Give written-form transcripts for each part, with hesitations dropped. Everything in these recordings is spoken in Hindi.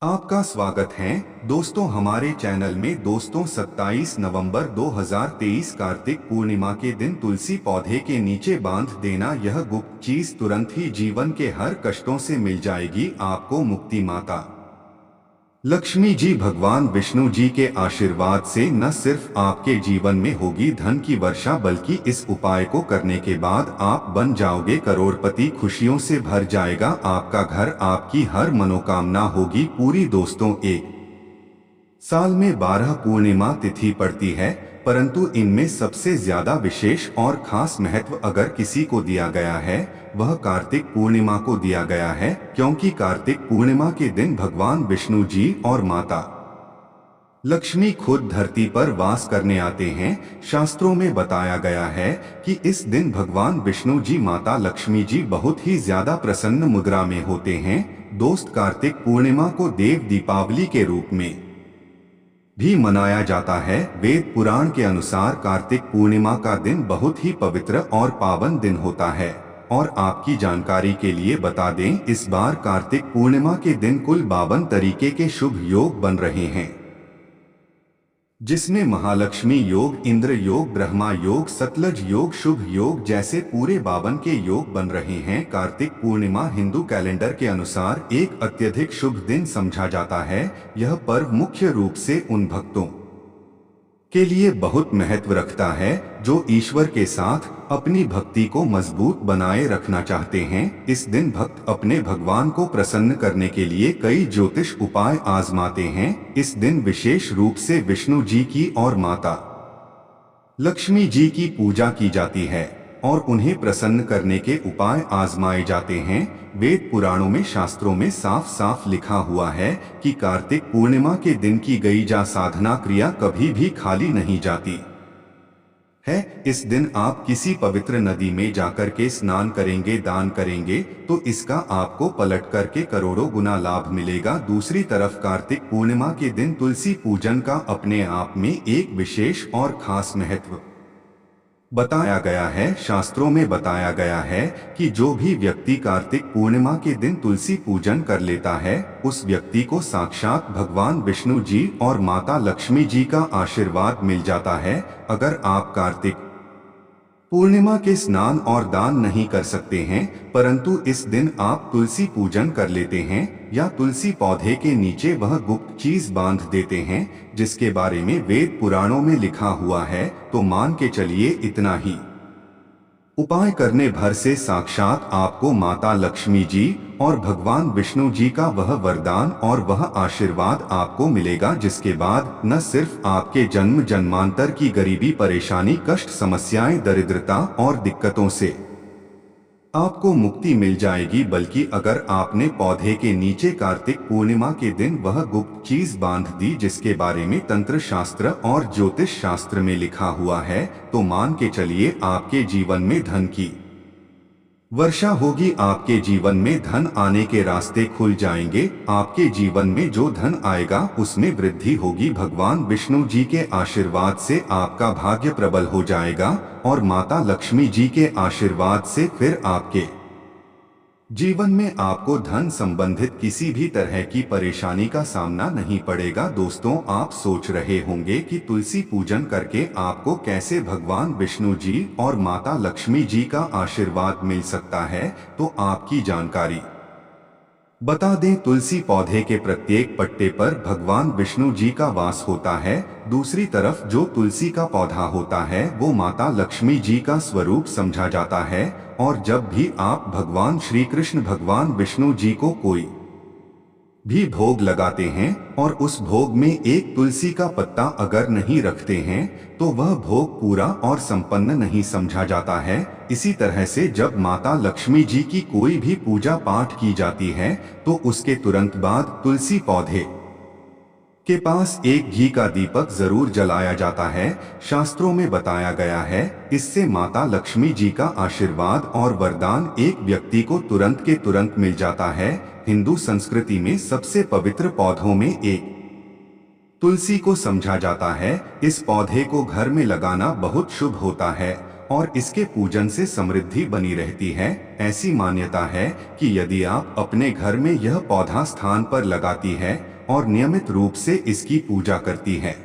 आपका स्वागत है दोस्तों हमारे चैनल में। दोस्तों 27 नवंबर 2023 कार्तिक पूर्णिमा के दिन तुलसी पौधे के नीचे बांध देना यह गुप्त चीज तुरंत ही जीवन के हर कष्टों से मिल जाएगी आपको मुक्ति। माता लक्ष्मी जी भगवान विष्णु जी के आशीर्वाद से न सिर्फ आपके जीवन में होगी धन की वर्षा बल्कि इस उपाय को करने के बाद आप बन जाओगे करोड़पति। खुशियों से भर जाएगा आपका घर, आपकी हर मनोकामना होगी पूरी। दोस्तों एक साल में 12 पूर्णिमा तिथि पड़ती है, परंतु इनमें सबसे ज्यादा विशेष और खास महत्व अगर किसी को दिया गया है वह कार्तिक पूर्णिमा को दिया गया है, क्योंकि कार्तिक पूर्णिमा के दिन भगवान विष्णु जी और माता लक्ष्मी खुद धरती पर वास करने आते हैं। शास्त्रों में बताया गया है कि इस दिन भगवान विष्णु जी माता लक्ष्मी जी बहुत ही ज्यादा प्रसन्न मुद्रा में होते हैं। दोस्त कार्तिक पूर्णिमा को देव दीपावली के रूप में भी मनाया जाता है। वेद पुराण के अनुसार कार्तिक पूर्णिमा का दिन बहुत ही पवित्र और पावन दिन होता है। और आपकी जानकारी के लिए बता दें, इस बार कार्तिक पूर्णिमा के दिन कुल 52 तरीके के शुभ योग बन रहे हैं, जिसमें महालक्ष्मी योग, इंद्र योग, ब्रह्मा योग, सतलज योग, शुभ योग जैसे पूरे 52 के योग बन रहे हैं। कार्तिक पूर्णिमा हिंदू कैलेंडर के अनुसार एक अत्यधिक शुभ दिन समझा जाता है। यह पर्व मुख्य रूप से उन भक्तों के लिए बहुत महत्व रखता है जो ईश्वर के साथ अपनी भक्ति को मजबूत बनाए रखना चाहते हैं। इस दिन भक्त अपने भगवान को प्रसन्न करने के लिए कई ज्योतिष उपाय आजमाते हैं। इस दिन विशेष रूप से विष्णु जी की और माता लक्ष्मी जी की पूजा की जाती है और उन्हें प्रसन्न करने के उपाय आजमाए जाते हैं। वेद पुराणों में, शास्त्रों में साफ साफ लिखा हुआ है कि कार्तिक पूर्णिमा के दिन की गई जा साधना क्रिया कभी भी खाली नहीं जाती है। इस दिन आप किसी पवित्र नदी में जाकर के स्नान करेंगे, दान करेंगे तो इसका आपको पलट करके करोड़ों गुना लाभ मिलेगा। दूसरी तरफ कार्तिक पूर्णिमा के दिन तुलसी पूजन का अपने आप में एक विशेष और खास महत्व बताया गया है। शास्त्रों में बताया गया है कि जो भी व्यक्ति कार्तिक पूर्णिमा के दिन तुलसी पूजन कर लेता है उस व्यक्ति को साक्षात भगवान विष्णु जी और माता लक्ष्मी जी का आशीर्वाद मिल जाता है। अगर आप कार्तिक पूर्णिमा के स्नान और दान नहीं कर सकते हैं, परंतु इस दिन आप तुलसी पूजन कर लेते हैं या तुलसी पौधे के नीचे वह गुप्त चीज बांध देते हैं जिसके बारे में वेद पुराणों में लिखा हुआ है, तो मान के चलिए इतना ही उपाय करने भर से साक्षात आपको माता लक्ष्मी जी और भगवान विष्णु जी का वह वरदान और वह आशीर्वाद आपको मिलेगा, जिसके बाद न सिर्फ आपके जन्म जन्मांतर की गरीबी, परेशानी, कष्ट, समस्याएं, दरिद्रता और दिक्कतों से आपको मुक्ति मिल जाएगी, बल्कि अगर आपने पौधे के नीचे कार्तिक पूर्णिमा के दिन वह गुप्त चीज बांध दी जिसके बारे में तंत्र शास्त्र और ज्योतिष शास्त्र में लिखा हुआ है, तो मान के चलिए आपके जीवन में धन की वर्षा होगी। आपके जीवन में धन आने के रास्ते खुल जाएंगे। आपके जीवन में जो धन आएगा उसमें वृद्धि होगी। भगवान विष्णु जी के आशीर्वाद से आपका भाग्य प्रबल हो जाएगा और माता लक्ष्मी जी के आशीर्वाद से फिर आपके जीवन में आपको धन संबंधित किसी भी तरह की परेशानी का सामना नहीं पड़ेगा। दोस्तों, आप सोच रहे होंगे कि तुलसी पूजन करके आपको कैसे भगवान विष्णु जी और माता लक्ष्मी जी का आशीर्वाद मिल सकता है, तो आपकी जानकारी बता दें, तुलसी पौधे के प्रत्येक पत्ते पर भगवान विष्णु जी का वास होता है। दूसरी तरफ जो तुलसी का पौधा होता है वो माता लक्ष्मी जी का स्वरूप समझा जाता है। और जब भी आप भगवान श्री कृष्ण, भगवान विष्णु जी को कोई भी भोग लगाते हैं और उस भोग में एक तुलसी का पत्ता अगर नहीं रखते हैं तो वह भोग पूरा और संपन्न नहीं समझा जाता है। इसी तरह से जब माता लक्ष्मी जी की कोई भी पूजा पाठ की जाती है तो उसके तुरंत बाद तुलसी पौधे के पास एक घी का दीपक जरूर जलाया जाता है। शास्त्रों में बताया गया है इससे माता लक्ष्मी जी का आशीर्वाद और वरदान एक व्यक्ति को तुरंत के तुरंत मिल जाता है। हिंदू संस्कृति में सबसे पवित्र पौधों में एक तुलसी को समझा जाता है। इस पौधे को घर में लगाना बहुत शुभ होता है और इसके पूजन से समृद्धि बनी रहती है। ऐसी मान्यता है कि यदि आप अपने घर में यह पौधा स्थान पर लगाती है और नियमित रूप से इसकी पूजा करती है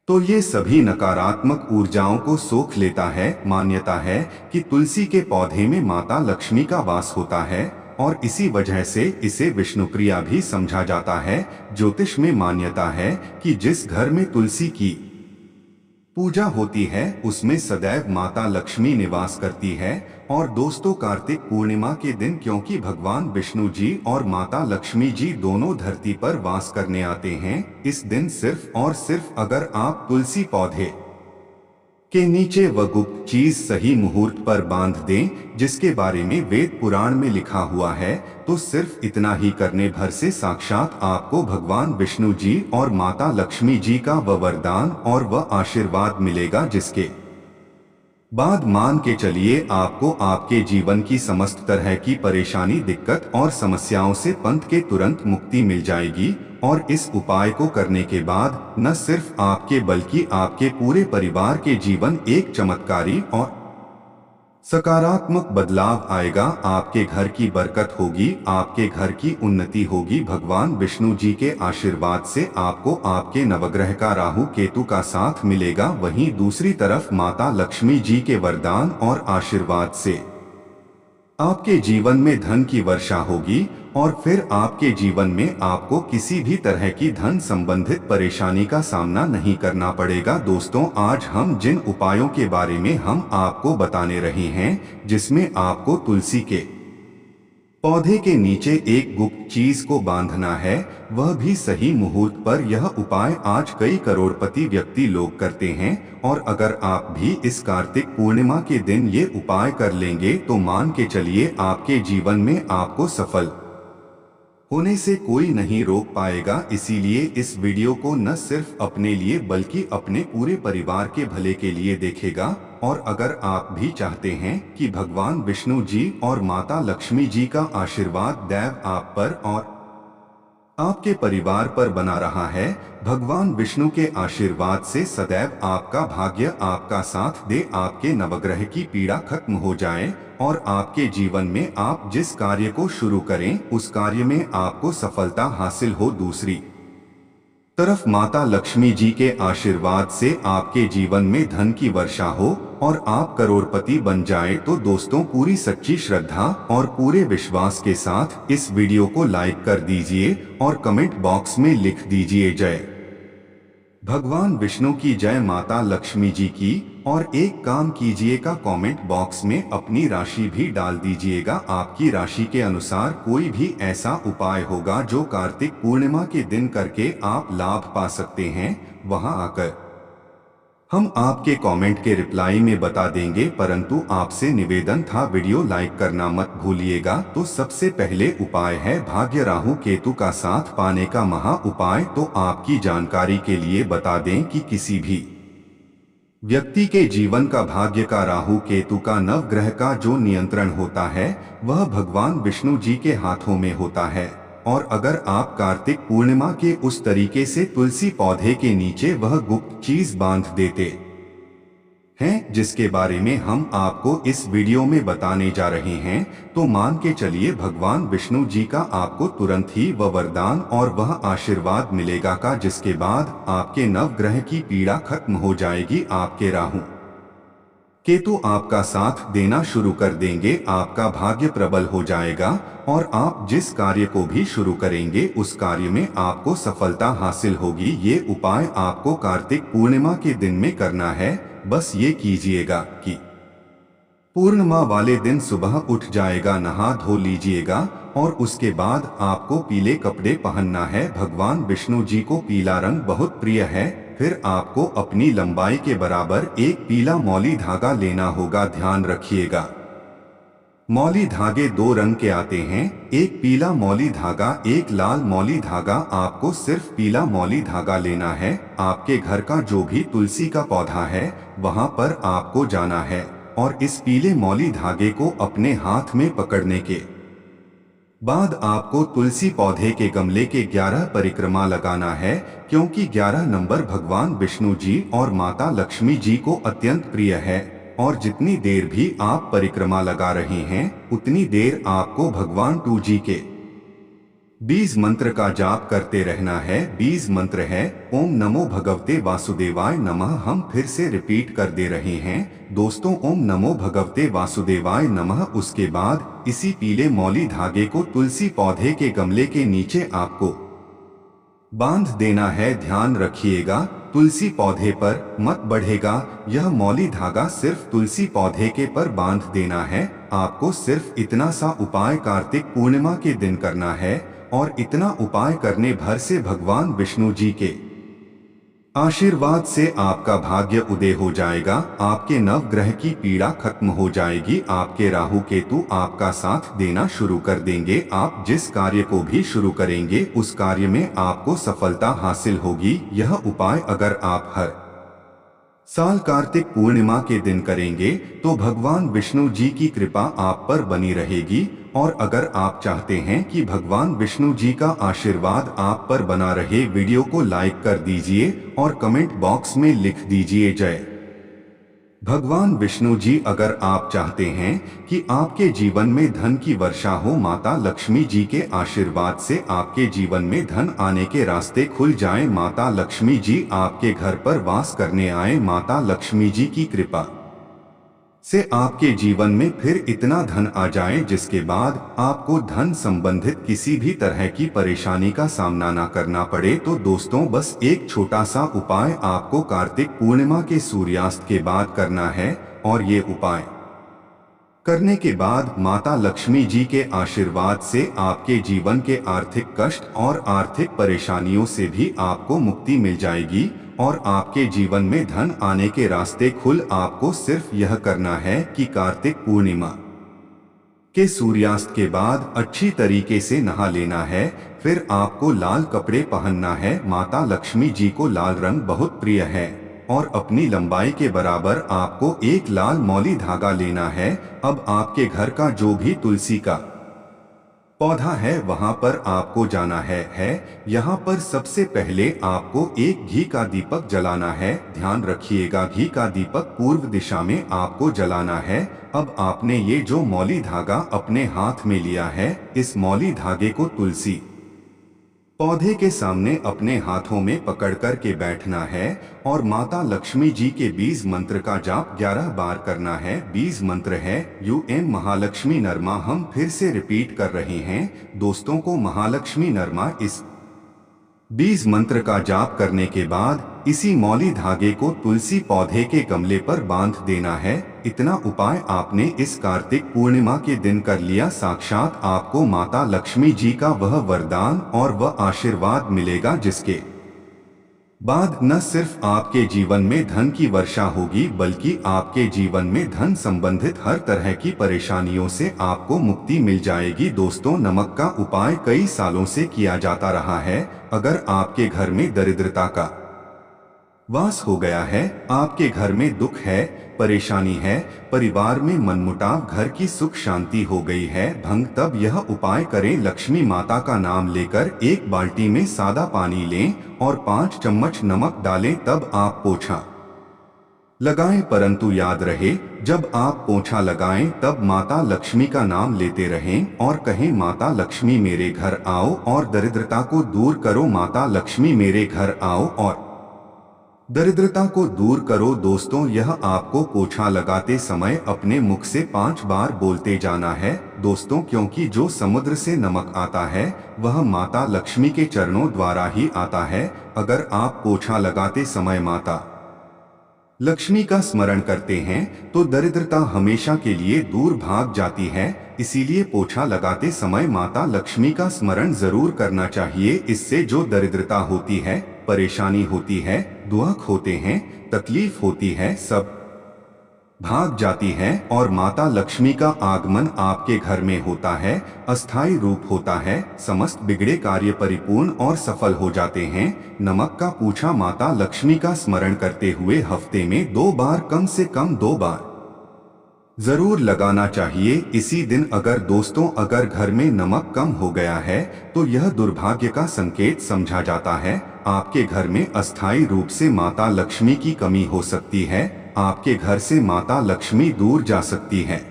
तो ये सभी नकारात्मक ऊर्जाओं को सोख लेता है। मान्यता है कि तुलसी के पौधे में माता लक्ष्मी का वास होता है और इसी वजह से इसे विष्णुप्रिया भी समझा जाता है। ज्योतिष में मान्यता है कि जिस घर में तुलसी की पूजा होती है उसमें सदैव माता लक्ष्मी निवास करती है। और दोस्तों, कार्तिक पूर्णिमा के दिन क्योंकि भगवान विष्णु जी और माता लक्ष्मी जी दोनों धरती पर वास करने आते हैं, इस दिन सिर्फ और सिर्फ अगर आप तुलसी पौधे के नीचे वह गुप्त चीज सही मुहूर्त पर बांध दें जिसके बारे में वेद पुराण में लिखा हुआ है, तो सिर्फ इतना ही करने भर से साक्षात आपको भगवान विष्णु जी और माता लक्ष्मी जी का वह वरदान और वह आशीर्वाद मिलेगा, जिसके बाद मान के चलिए आपको आपके जीवन की समस्त तरह की परेशानी, दिक्कत और समस्याओं से पंथ के तुरंत मुक्ति मिल जाएगी। और इस उपाय को करने के बाद न सिर्फ आपके बल्कि आपके पूरे परिवार के जीवन एक चमत्कारी और सकारात्मक बदलाव आएगा। आपके घर की बरकत होगी, आपके घर की उन्नति होगी। भगवान विष्णु जी के आशीर्वाद से आपको आपके नवग्रह का राहु केतु का साथ मिलेगा। वहीं दूसरी तरफ माता लक्ष्मी जी के वरदान और आशीर्वाद से आपके जीवन में धन की वर्षा होगी और फिर आपके जीवन में आपको किसी भी तरह की धन संबंधित परेशानी का सामना नहीं करना पड़ेगा। दोस्तों, आज हम जिन उपायों के बारे में हम आपको बताने रहे हैं, जिसमें आपको तुलसी के पौधे के नीचे एक गुप्त चीज को बांधना है, वह भी सही मुहूर्त पर। यह उपाय आज कई करोड़पति व्यक्ति लोग करते हैं और अगर आप भी इस कार्तिक पूर्णिमा के दिन ये उपाय कर लेंगे तो मान के चलिए आपके जीवन में आपको सफल होने से कोई नहीं रोक पाएगा। इसीलिए इस वीडियो को न सिर्फ अपने लिए बल्कि अपने पूरे परिवार के भले के लिए देखेगा। और अगर आप भी चाहते हैं कि भगवान विष्णु जी और माता लक्ष्मी जी का आशीर्वाद दैव आप पर और आपके परिवार पर बना रहा है, भगवान विष्णु के आशीर्वाद से सदैव आपका भाग्य आपका साथ दे, आपके नवग्रह की पीड़ा खत्म हो जाए और आपके जीवन में आप जिस कार्य को शुरू करें उस कार्य में आपको सफलता हासिल हो। दूसरी तरफ माता लक्ष्मी जी के आशीर्वाद से आपके जीवन में धन की वर्षा हो और आप करोड़पति बन जाएं। तो दोस्तों, पूरी सच्ची श्रद्धा और पूरे विश्वास के साथ इस वीडियो को लाइक कर दीजिए और कमेंट बॉक्स में लिख दीजिए जय भगवान विष्णु की, जय माता लक्ष्मी जी की। और एक काम कीजिएगा, कमेंट बॉक्स में अपनी राशि भी डाल दीजिएगा। आपकी राशि के अनुसार कोई भी ऐसा उपाय होगा जो कार्तिक पूर्णिमा के दिन करके आप लाभ पा सकते हैं, वहां आकर हम आपके कमेंट के रिप्लाई में बता देंगे। परंतु आपसे निवेदन था, वीडियो लाइक करना मत भूलिएगा। तो सबसे पहले उपाय है भाग्य राहु केतु का साथ पाने का महा उपाय। तो आपकी जानकारी के लिए बता दें कि किसी भी व्यक्ति के जीवन का भाग्य का राहु केतु का नवग्रह का जो नियंत्रण होता है वह भगवान विष्णु जी के हाथों में होता है। और अगर आप कार्तिक पूर्णिमा के उस तरीके से तुलसी पौधे के नीचे वह गुप्त चीज बांध देते हैं जिसके बारे में हम आपको इस वीडियो में बताने जा रहे हैं, तो मान के चलिए भगवान विष्णु जी का आपको तुरंत ही वह वरदान और वह आशीर्वाद मिलेगा का, जिसके बाद आपके नवग्रह की पीड़ा खत्म हो जाएगी। आपके राहु केतु आपका साथ देना शुरू कर देंगे, आपका भाग्य प्रबल हो जाएगा और आप जिस कार्य को भी शुरू करेंगे उस कार्य में आपको सफलता हासिल होगी। ये उपाय आपको कार्तिक पूर्णिमा के दिन में करना है। बस ये कीजिएगा कि पूर्णिमा वाले दिन सुबह उठ जाएगा, नहा धो लीजिएगा और उसके बाद आपको पीले कपड़े पहनना है। भगवान विष्णु जी को पीला रंग बहुत प्रिय है। फिर आपको अपनी लंबाई के बराबर एक पीला मौली धागा लेना होगा। ध्यान रखिएगा, मौली धागे दो रंग के आते हैं, एक पीला मौली धागा, एक लाल मौली धागा। आपको सिर्फ पीला मौली धागा लेना है। आपके घर का जो भी तुलसी का पौधा है वहां पर आपको जाना है और इस पीले मौली धागे को अपने हाथ में पकड़ने के बाद आपको तुलसी पौधे के गमले के 11 परिक्रमा लगाना है, क्योंकि 11 नंबर भगवान विष्णु जी और माता लक्ष्मी जी को अत्यंत प्रिय है। और जितनी देर भी आप परिक्रमा लगा रहे हैं उतनी देर आपको भगवान 2 जी के बीज मंत्र का जाप करते रहना है। बीज मंत्र है ओम नमो भगवते वासुदेवाय नमः। हम फिर से रिपीट कर दे रहे हैं दोस्तों, ओम नमो भगवते वासुदेवाय नमः। उसके बाद इसी पीले मौली धागे को तुलसी पौधे के गमले के नीचे आपको बांध देना है। ध्यान रखिएगा, तुलसी पौधे पर मत बढ़ेगा। यह मौली धागा सिर्फ तुलसी पौधे के पर बांध देना है। आपको सिर्फ इतना सा उपाय कार्तिक पूर्णिमा के दिन करना है और इतना उपाय करने भर से भगवान विष्णु जी के आशीर्वाद से आपका भाग्य उदय हो जाएगा। आपके नवग्रह की पीड़ा खत्म हो जाएगी। आपके राहु केतु आपका साथ देना शुरू कर देंगे। आप जिस कार्य को भी शुरू करेंगे उस कार्य में आपको सफलता हासिल होगी। यह उपाय अगर आप हर साल कार्तिक पूर्णिमा के दिन करेंगे तो भगवान विष्णु जी की कृपा आप पर बनी रहेगी। और अगर आप चाहते हैं कि भगवान विष्णु जी का आशीर्वाद आप पर बना रहे, वीडियो को लाइक कर दीजिए और कमेंट बॉक्स में लिख दीजिए जय भगवान विष्णु जी। अगर आप चाहते हैं कि आपके जीवन में धन की वर्षा हो, माता लक्ष्मी जी के आशीर्वाद से आपके जीवन में धन आने के रास्ते खुल जाएं, माता लक्ष्मी जी आपके घर पर वास करने आए, माता लक्ष्मी जी की कृपा से आपके जीवन में फिर इतना धन आ जाए जिसके बाद आपको धन संबंधित किसी भी तरह की परेशानी का सामना ना करना पड़े, तो दोस्तों बस एक छोटा सा उपाय आपको कार्तिक पूर्णिमा के सूर्यास्त के बाद करना है। और ये उपाय करने के बाद माता लक्ष्मी जी के आशीर्वाद से आपके जीवन के आर्थिक कष्ट और आर्थिक परेशानियों से भी आपको मुक्ति मिल जाएगी और आपके जीवन में धन आने के रास्ते खुल। आपको सिर्फ यह करना है कि कार्तिक पूर्णिमा के सूर्यास्त के बाद अच्छी तरीके से नहा लेना है। फिर आपको लाल कपड़े पहनना है। माता लक्ष्मी जी को लाल रंग बहुत प्रिय है और अपनी लंबाई के बराबर आपको एक लाल मौली धागा लेना है। अब आपके घर का जो भी तुलसी का पौधा है वहां पर आपको जाना है। यहाँ पर सबसे पहले आपको एक घी का दीपक जलाना है। ध्यान रखिएगा, घी का दीपक पूर्व दिशा में आपको जलाना है। अब आपने ये जो मौली धागा अपने हाथ में लिया है, इस मौली धागे को तुलसी पौधे के सामने अपने हाथों में पकड़ कर के बैठना है और माता लक्ष्मी जी के बीज मंत्र का जाप 11 बार करना है। बीज मंत्र है यूएम महालक्ष्मी नरमा। हम फिर से रिपीट कर रहे हैं दोस्तों को, महालक्ष्मी नरमा। इस बीज मंत्र का जाप करने के बाद इसी मौली धागे को तुलसी पौधे के गमले पर बांध देना है। इतना उपाय आपने इस कार्तिक पूर्णिमा के दिन कर लिया, साक्षात आपको माता लक्ष्मी जी का वह वरदान और वह आशीर्वाद मिलेगा जिसके बाद न सिर्फ आपके जीवन में धन की वर्षा होगी बल्कि आपके जीवन में धन संबंधित हर तरह की परेशानियों से आपको मुक्ति मिल जाएगी। दोस्तों, नमक का उपाय कई सालों से किया जाता रहा है। अगर आपके घर में दरिद्रता का वास हो गया है, आपके घर में दुख है, परेशानी है, परिवार में मनमुटाव, घर की सुख शांति हो गई है भंग, तब यह उपाय करें। लक्ष्मी माता का नाम लेकर एक बाल्टी में सादा पानी लें और 5 चम्मच नमक डालें। तब आप पोछा लगाएं, परंतु याद रहे जब आप पोछा लगाएं तब माता लक्ष्मी का नाम लेते रहें और कहें, माता लक्ष्मी मेरे घर आओ और दरिद्रता को दूर करो, माता लक्ष्मी मेरे घर आओ और दरिद्रता को दूर करो। दोस्तों, यह आपको पोछा लगाते समय अपने मुख से 5 बार बोलते जाना है दोस्तों, क्योंकि जो समुद्र से नमक आता है वह माता लक्ष्मी के चरणों द्वारा ही आता है। अगर आप पोछा लगाते समय माता लक्ष्मी का स्मरण करते हैं तो दरिद्रता हमेशा के लिए दूर भाग जाती है। इसीलिए पोछा लगाते समय माता लक्ष्मी का स्मरण जरूर करना चाहिए। इससे जो दरिद्रता होती है, परेशानी होती है, दुख होते हैं, तकलीफ होती है, सब भाग जाती है और माता लक्ष्मी का आगमन आपके घर में होता है, अस्थायी रूप होता है, समस्त बिगड़े कार्य परिपूर्ण और सफल हो जाते हैं। नमक का पूछा माता लक्ष्मी का स्मरण करते हुए हफ्ते में 2 बार, कम से कम 2 बार जरूर लगाना चाहिए। इसी दिन अगर घर में नमक कम हो गया है तो यह दुर्भाग्य का संकेत समझा जाता है। आपके घर में अस्थायी रूप से माता लक्ष्मी की कमी हो सकती है, आपके घर से माता लक्ष्मी दूर जा सकती है।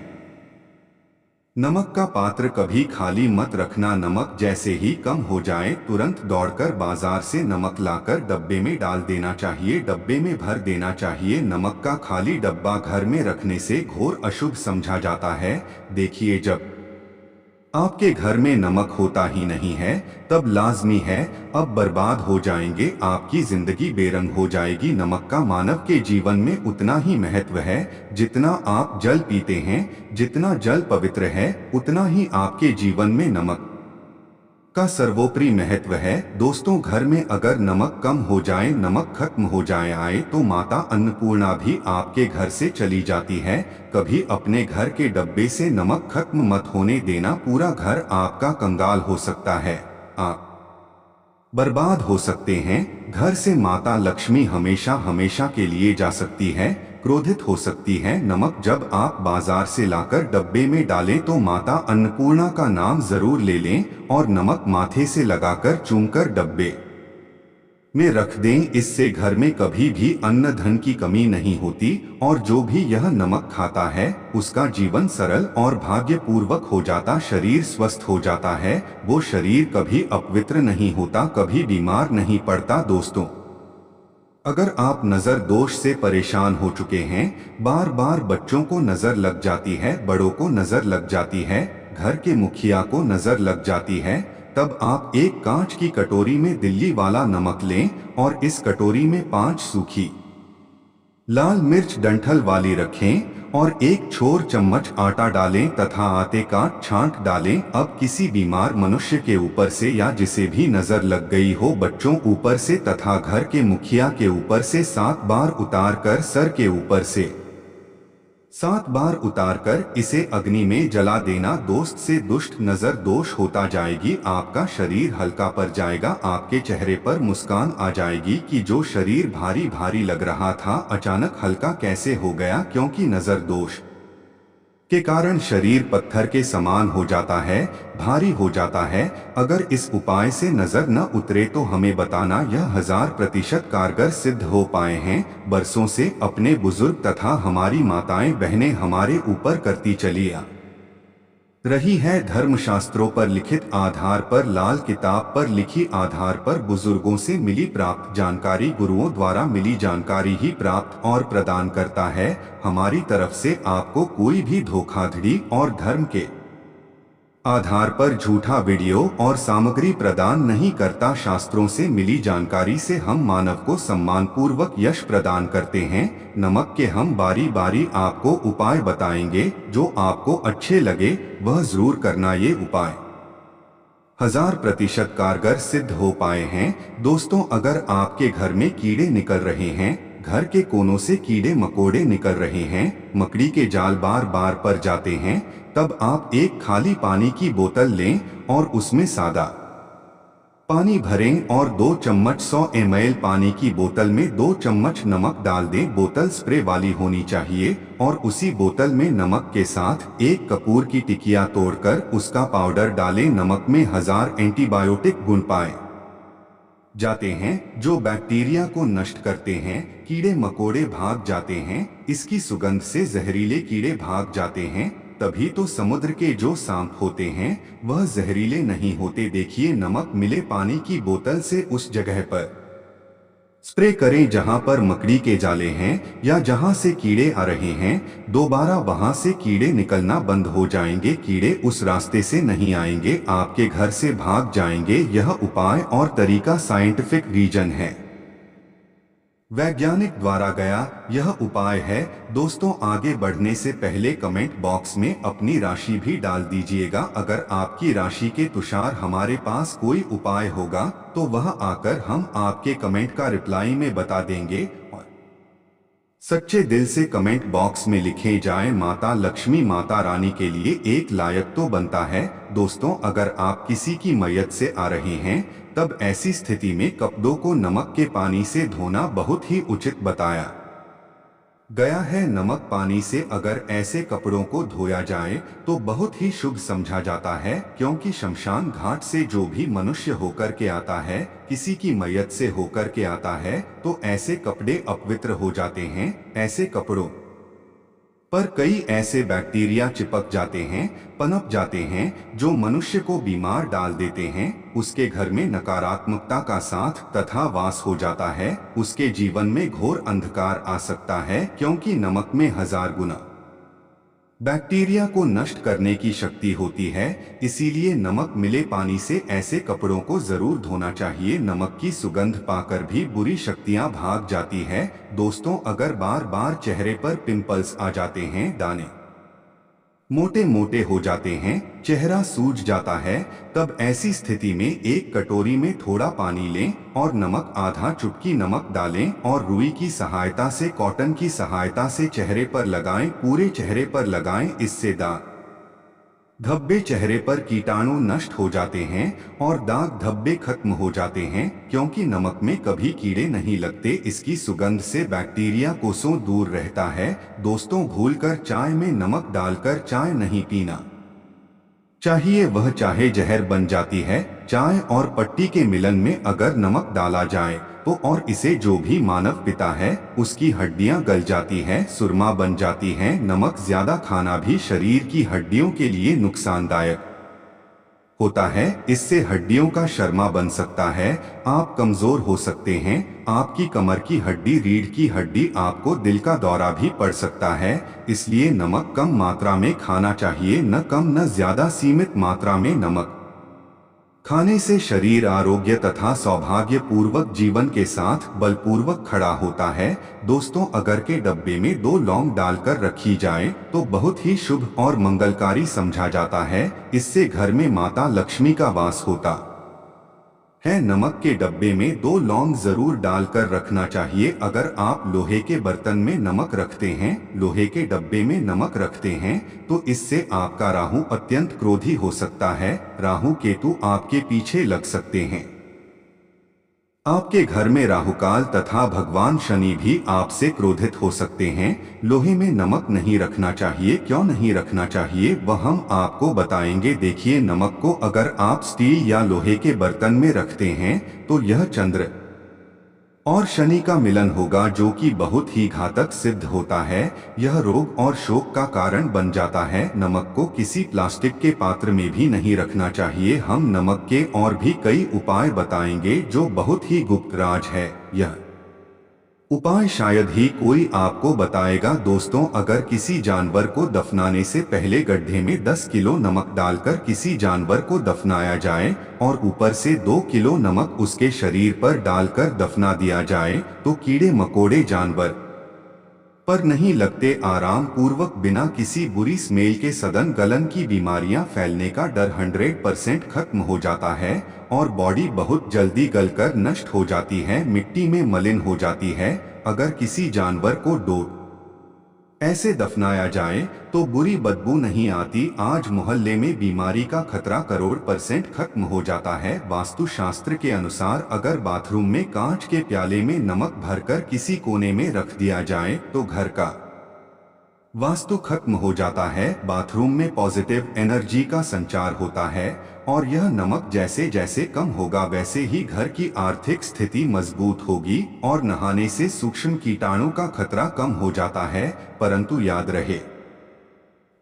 नमक का पात्र कभी खाली मत रखना। नमक जैसे ही कम हो जाए तुरंत दौड़कर बाजार से नमक लाकर डब्बे में डाल देना चाहिए, डब्बे में भर देना चाहिए। नमक का खाली डब्बा घर में रखने से घोर अशुभ समझा जाता है। देखिए, जब आपके घर में नमक होता ही नहीं है तब लाजमी है अब बर्बाद हो जाएंगे, आपकी जिंदगी बेरंग हो जाएगी। नमक का मानव के जीवन में उतना ही महत्व है जितना आप जल पीते हैं। जितना जल पवित्र है उतना ही आपके जीवन में नमक का सर्वोपरि महत्व है। दोस्तों, घर में अगर नमक कम हो जाए, नमक खत्म हो जाए तो माता अन्नपूर्णा भी आपके घर से चली जाती है। कभी अपने घर के डब्बे से नमक खत्म मत होने देना, पूरा घर आपका कंगाल हो सकता है, आप बर्बाद हो सकते हैं। घर से माता लक्ष्मी हमेशा हमेशा के लिए जा सकती है, क्रोधित हो सकती है। नमक जब आप बाजार से लाकर डब्बे में डालें तो माता अन्नपूर्णा का नाम जरूर ले लें और नमक माथे से लगाकर चूमकर डब्बे में रख दें। इससे घर में कभी भी अन्न धन की कमी नहीं होती और जो भी यह नमक खाता है उसका जीवन सरल और भाग्यपूर्वक हो जाता, शरीर स्वस्थ हो जाता है। वो शरीर कभी अपवित्र नहीं होता, कभी बीमार नहीं पड़ता। दोस्तों, अगर आप नजर दोष से परेशान हो चुके हैं, बार बार बच्चों को नजर लग जाती है, बड़ों को नजर लग जाती है, घर के मुखिया को नजर लग जाती है, तब आप एक कांच की कटोरी में दिल्ली वाला नमक लें और इस कटोरी में 5 सूखी लाल मिर्च डंठल वाली रखें और एक छोर चम्मच आटा डालें तथा आटे का छांट डालें। अब किसी बीमार मनुष्य के ऊपर से या जिसे भी नजर लग गई हो, बच्चों ऊपर से तथा घर के मुखिया के ऊपर से 7 बार उतार कर सर के ऊपर से 7 बार उतारकर इसे अग्नि में जला देना। दोस्त से दुष्ट नजर दोष होता जाएगी, आपका शरीर हल्का पड़ जाएगा, आपके चेहरे पर मुस्कान आ जाएगी कि जो शरीर भारी भारी लग रहा था अचानक हल्का कैसे हो गया, क्योंकि नजर दोष के कारण शरीर पत्थर के समान हो जाता है, भारी हो जाता है। अगर इस उपाय से नजर न उतरे तो हमें बताना, यह 1000% कारगर सिद्ध हो पाए हैं। बरसों से अपने बुजुर्ग तथा हमारी माताएं बहनें हमारे ऊपर करती चली आ रही है। धर्मशास्त्रों पर लिखित आधार पर, लाल किताब पर लिखी आधार पर, बुजुर्गों से मिली प्राप्त जानकारी, गुरुओं द्वारा मिली जानकारी ही प्राप्त और प्रदान करता है। हमारी तरफ से आपको कोई भी धोखाधड़ी और धर्म के आधार पर झूठा वीडियो और सामग्री प्रदान नहीं करता। शास्त्रों से मिली जानकारी से हम मानव को सम्मान पूर्वक यश प्रदान करते हैं। नमक के हम बारी बारी आपको उपाय बताएंगे, जो आपको अच्छे लगे वह जरूर करना। ये उपाय 1000% कारगर सिद्ध हो पाए हैं। दोस्तों, अगर आपके घर में कीड़े निकल रहे हैं, घर के कोनों से कीड़े मकोड़े निकल रहे हैं, मकड़ी के जाल बार बार पर जाते हैं, तब आप एक खाली पानी की बोतल लें और उसमें सादा पानी भरें और 2 चम्मच 100 ml पानी की बोतल में 2 चम्मच नमक डाल दें। बोतल स्प्रे वाली होनी चाहिए और उसी बोतल में नमक के साथ एक कपूर की टिकिया तोड़कर उसका पाउडर डालें। नमक में 1000 एंटीबायोटिक गुण पाए जाते हैं जो बैक्टीरिया को नष्ट करते हैं, कीड़े मकोड़े भाग जाते हैं, इसकी सुगंध से जहरीले कीड़े भाग जाते हैं। तभी तो समुद्र के जो सांप होते हैं वह जहरीले नहीं होते। देखिए, नमक मिले पानी की बोतल से उस जगह पर स्प्रे करें जहां पर मकड़ी के जाले हैं या जहां से कीड़े आ रहे हैं। दोबारा वहां से कीड़े निकलना बंद हो जाएंगे, कीड़े उस रास्ते से नहीं आएंगे, आपके घर से भाग जाएंगे। यह उपाय और तरीका साइंटिफिक रीजन है, वैज्ञानिक द्वारा गया यह उपाय है। दोस्तों, आगे बढ़ने से पहले कमेंट बॉक्स में अपनी राशि भी डाल दीजिएगा। अगर आपकी राशि के तुषार हमारे पास कोई उपाय होगा तो वह आकर हम आपके कमेंट का रिप्लाई में बता देंगे। और सच्चे दिल से कमेंट बॉक्स में लिखे जाए, माता लक्ष्मी माता रानी के लिए एक लायक तो बनता है। दोस्तों, अगर आप किसी की मैयत से आ रहे हैं तब ऐसी स्थिति में कपड़ों को नमक के पानी से धोना बहुत ही उचित बताया गया है। नमक पानी से अगर ऐसे कपड़ों को धोया जाए तो बहुत ही शुभ समझा जाता है, क्योंकि शमशान घाट से जो भी मनुष्य होकर के आता है, किसी की मैयत से होकर के आता है, तो ऐसे कपड़े अपवित्र हो जाते हैं। ऐसे कपड़ों पर कई ऐसे बैक्टीरिया चिपक जाते हैं, पनप जाते हैं, जो मनुष्य को बीमार डाल देते हैं। उसके घर में नकारात्मकता का साथ तथा वास हो जाता है। उसके जीवन में घोर अंधकार आ सकता है, क्योंकि नमक में 1000 गुना बैक्टीरिया को नष्ट करने की शक्ति होती है। इसीलिए नमक मिले पानी से ऐसे कपड़ों को जरूर धोना चाहिए। नमक की सुगंध पाकर भी बुरी शक्तियां भाग जाती है। दोस्तों, अगर बार बार चेहरे पर पिंपल्स आ जाते हैं, दाने मोटे मोटे हो जाते हैं, चेहरा सूज जाता है, तब ऐसी स्थिति में एक कटोरी में थोड़ा पानी लें और नमक आधा चुटकी नमक डालें और रुई की सहायता से, कॉटन की सहायता से चेहरे पर लगाएं। पूरे चेहरे पर लगाएं। इससे दाग धब्बे, चेहरे पर कीटाणु नष्ट हो जाते हैं और दाग धब्बे खत्म हो जाते हैं, क्योंकि नमक में कभी कीड़े नहीं लगते। इसकी सुगंध से बैक्टीरिया कोसों दूर रहता है। दोस्तों, भूलकर चाय में नमक डालकर चाय नहीं पीना चाहिए, वह चाहे जहर बन जाती है। चाय और पट्टी के मिलन में अगर नमक डाला जाए तो और इसे जो भी मानव पीता है, उसकी हड्डियां गल जाती हैं, सुरमा बन जाती हैं। नमक ज्यादा खाना भी शरीर की हड्डियों के लिए नुकसानदायक होता है। इससे हड्डियों का शर्मा बन सकता है, आप कमजोर हो सकते हैं। आपकी कमर की हड्डी, रीढ़ की हड्डी, आपको दिल का दौरा भी पड़ सकता है। इसलिए नमक कम मात्रा में खाना चाहिए, न कम न ज्यादा, सीमित मात्रा में नमक खाने से शरीर आरोग्य तथा सौभाग्य पूर्वक जीवन के साथ बलपूर्वक खड़ा होता है। दोस्तों, अगर के डब्बे में 2 लौंग डालकर रखी जाए तो बहुत ही शुभ और मंगलकारी समझा जाता है। इससे घर में माता लक्ष्मी का वास होता है। नमक के डब्बे में 2 लौंग जरूर डालकर रखना चाहिए। अगर आप लोहे के बर्तन में नमक रखते हैं, लोहे के डब्बे में नमक रखते हैं, तो इससे आपका राहु अत्यंत क्रोधी हो सकता है। राहु केतु आपके पीछे लग सकते हैं। आपके घर में राहुकाल तथा भगवान शनि भी आपसे क्रोधित हो सकते हैं। लोहे में नमक नहीं रखना चाहिए। क्यों नहीं रखना चाहिए, वह हम आपको बताएंगे। देखिए, नमक को अगर आप स्टील या लोहे के बर्तन में रखते हैं तो यह चंद्र और शनि का मिलन होगा, जो कि बहुत ही घातक सिद्ध होता है। यह रोग और शोक का कारण बन जाता है। नमक को किसी प्लास्टिक के पात्र में भी नहीं रखना चाहिए। हम नमक के और भी कई उपाय बताएंगे जो बहुत ही गुप्त राज है। यह उपाय शायद ही कोई आपको बताएगा। दोस्तों, अगर किसी जानवर को दफनाने से पहले गड्ढे में 10 किलो नमक डालकर किसी जानवर को दफनाया जाए और ऊपर से 2 किलो नमक उसके शरीर पर डालकर दफना दिया जाए, तो कीड़े मकोड़े जानवर पर नहीं लगते। आराम पूर्वक, बिना किसी बुरी स्मेल के सदन गलन की बीमारियां फैलने का डर 100% खत्म हो जाता है और बॉडी बहुत जल्दी गलकर नष्ट हो जाती है, मिट्टी में मलिन हो जाती है। अगर किसी जानवर को ऐसे दफनाया जाए तो बुरी बदबू नहीं आती। आज मोहल्ले में बीमारी का खतरा करोड़ % खत्म हो जाता है। वास्तुशास्त्र के अनुसार अगर बाथरूम में कांच के प्याले में नमक भरकर किसी कोने में रख दिया जाए तो घर का वास्तु खत्म हो जाता है। बाथरूम में पॉजिटिव एनर्जी का संचार होता है और यह नमक जैसे जैसे कम होगा वैसे ही घर की आर्थिक स्थिति मजबूत होगी और नहाने से सूक्ष्म कीटाणु का खतरा कम हो जाता है। परंतु याद रहे,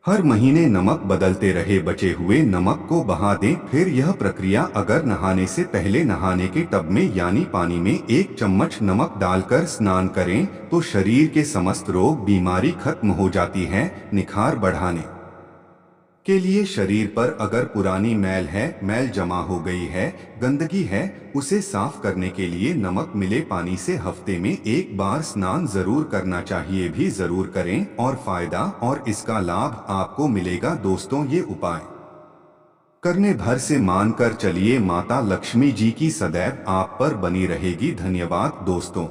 हर महीने नमक बदलते रहे। बचे हुए नमक को बहा दें। फिर यह प्रक्रिया अगर नहाने से पहले नहाने के टब में यानी पानी में 1 चम्मच नमक डालकर स्नान करें तो शरीर के समस्त रोग बीमारी खत्म हो जाती है। निखार बढ़ाने के लिए शरीर पर अगर पुरानी मैल है, मैल जमा हो गई है, गंदगी है, उसे साफ करने के लिए नमक मिले पानी से हफ्ते में 1 बार स्नान जरूर करना चाहिए। भी जरूर करें और फायदा और इसका लाभ आपको मिलेगा। दोस्तों, ये उपाय करने भर से मानकर चलिए। माता लक्ष्मी जी की सदैव आप पर बनी रहेगी। धन्यवाद दोस्तों।